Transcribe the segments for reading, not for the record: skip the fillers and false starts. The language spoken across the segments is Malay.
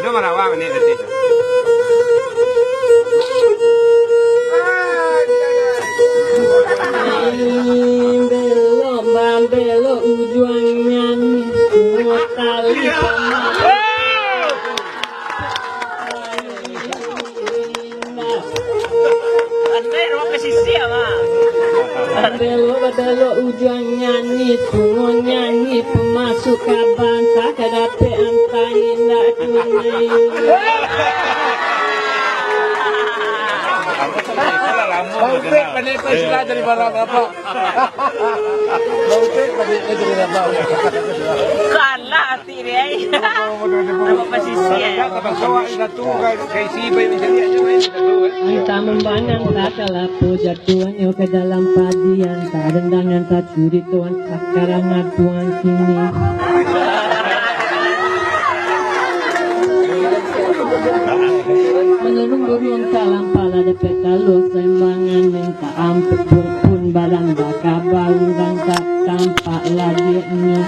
Ano marawang ni nanti. Belok ujungnya nih semua tali Andai rumah pesisir mah. belok ujungnya nih semua nyanyi pemasuk kaban tak kedape antai nak tunai. Bautek pandai pesisir dari Barabab. Bautek pandai dari Barabab. Kalah hati dia. Rumah pesisir. Entah memandang tak kelapu jatuhannya ke dalam padian tak dendang yang tak curi tuan sakarangan tuan sini. Menurung burung kalang pala dapat taluk sembangan yang tak ampun pun badan bakal barang tak tampak lagi nya.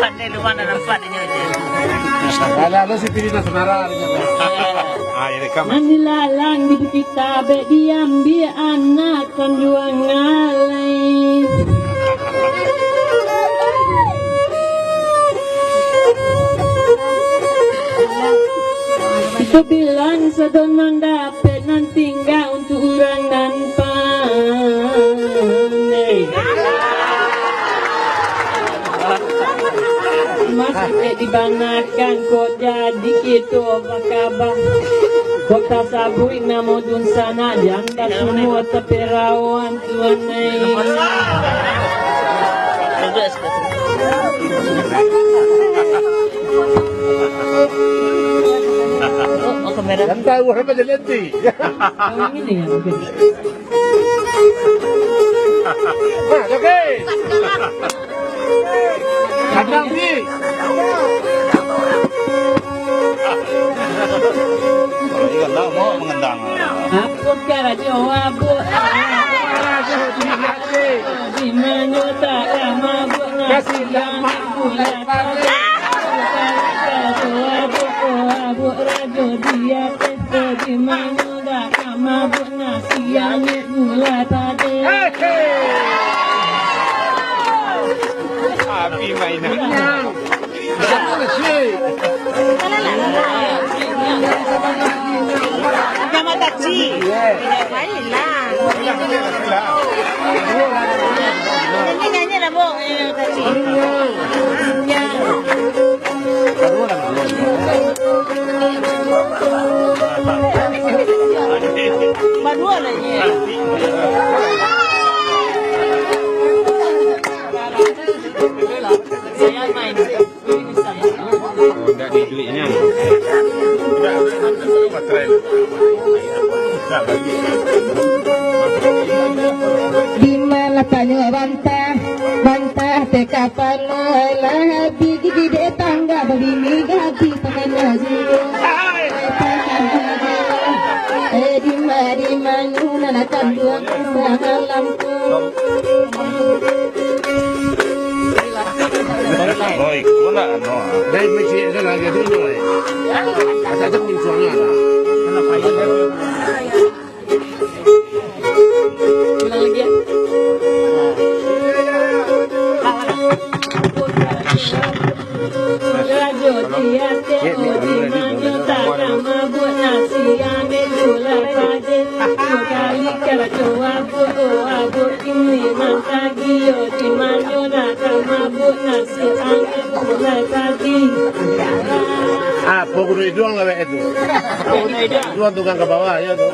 Pandai lu mana nampak dia je. Ada si pilih nasional. Mandi lalang di kita be diambil anak kan juang ngalai. Itu bilang sedonang dapat nanti enggak untuk orang dan pandai. Masih dibanakan kok jadi gitu apa kabar. Kota sabui namo dun sana janda semua tapi rawan tuan Oh kamera. Yang tahu apa jadi nanti. ini ya mungkin. Oke. Kadang ni. Kalau ikan tak mau mengendang. Aku kira jawab. Di mana tak mabuk Kasih lama bulan pada. Abu rajo dia testo di mana tak mabuk nasiannya gula tadi. Api mainan. Jangan sih. Nama taci. Tidak main lah. Ini nyanyi lah bu. Taci. Madua lah ni. Saya main. Enggak di duitnya. Di mana tanya bantah teka pala bigi gede tangga begini ganti pengen zero. Di mana nak dua malamku. Oi, kuna ano. Dai mesti ada lagi dulu. Ada tu pun suara. Ulang lagi ya. Rajo dia teo di mana tak mabuk nasi ame gula pade. Kali kala abu ini mantagi yo di mana tak mabuk nasi ame gula pade. Ah, pokok itu doang lah itu. Dua tukang ke bawah ya tu.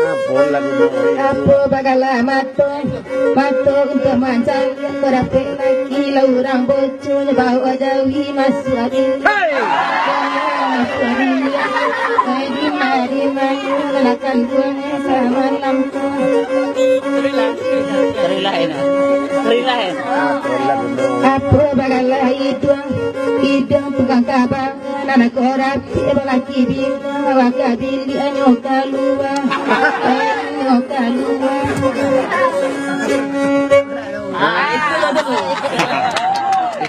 Apa lagu Apa bagalah mato untuk mancal berapa lagi laurang bocor bawa jauhi masuk adil. Di mari mayu melakukan buahnya sama lampu. Terilah. Apa bagalah hidung tukang kabar anak korap lelaki bina waka bili anyoka luar.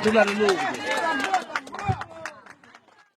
Itulah dulu.